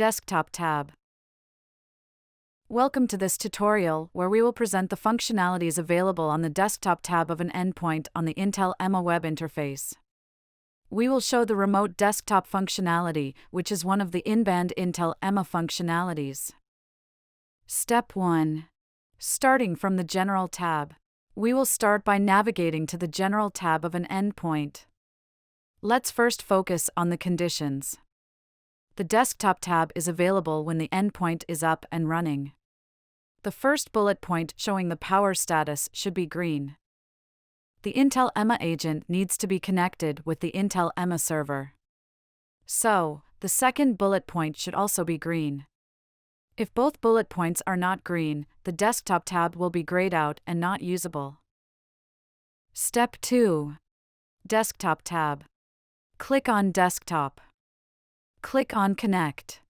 Desktop tab. Welcome to this tutorial where we will present the functionalities available on the Desktop tab of an endpoint on the Intel EMA web interface. We will show the remote desktop functionality, which is one of the in-band Intel EMA functionalities. Step 1. Starting from the General tab. We will start by navigating to the General tab of an endpoint. Let's first focus on the conditions. The Desktop tab is available when the endpoint is up and running. The first bullet point showing the power status should be green. The Intel EMA agent needs to be connected with the Intel EMA server. So, the second bullet point should also be green. If both bullet points are not green, the Desktop tab will be grayed out and not usable. Step 2. Desktop tab. Click on Desktop. Click on Connect.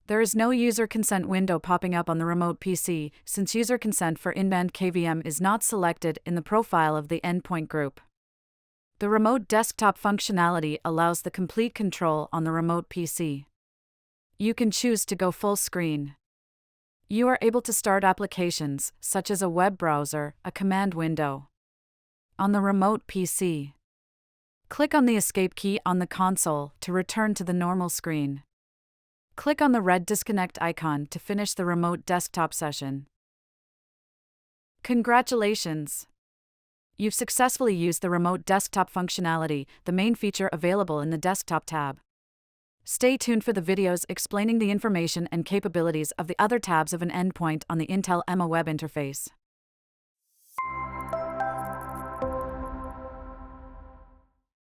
There is no user consent window popping up on the remote PC since user consent for in-band KVM is not selected in the profile of the endpoint group. The remote desktop functionality allows the complete control on the remote PC. You can choose to go full screen. You are able to start applications such as a web browser, a command window. On the remote PC, click on the Escape key on the console to return to the normal screen. Click on the red disconnect icon to finish the remote desktop session. Congratulations! You've successfully used the remote desktop functionality, the main feature available in the Desktop tab. Stay tuned for the videos explaining the information and capabilities of the other tabs of an endpoint on the Intel EMA web interface.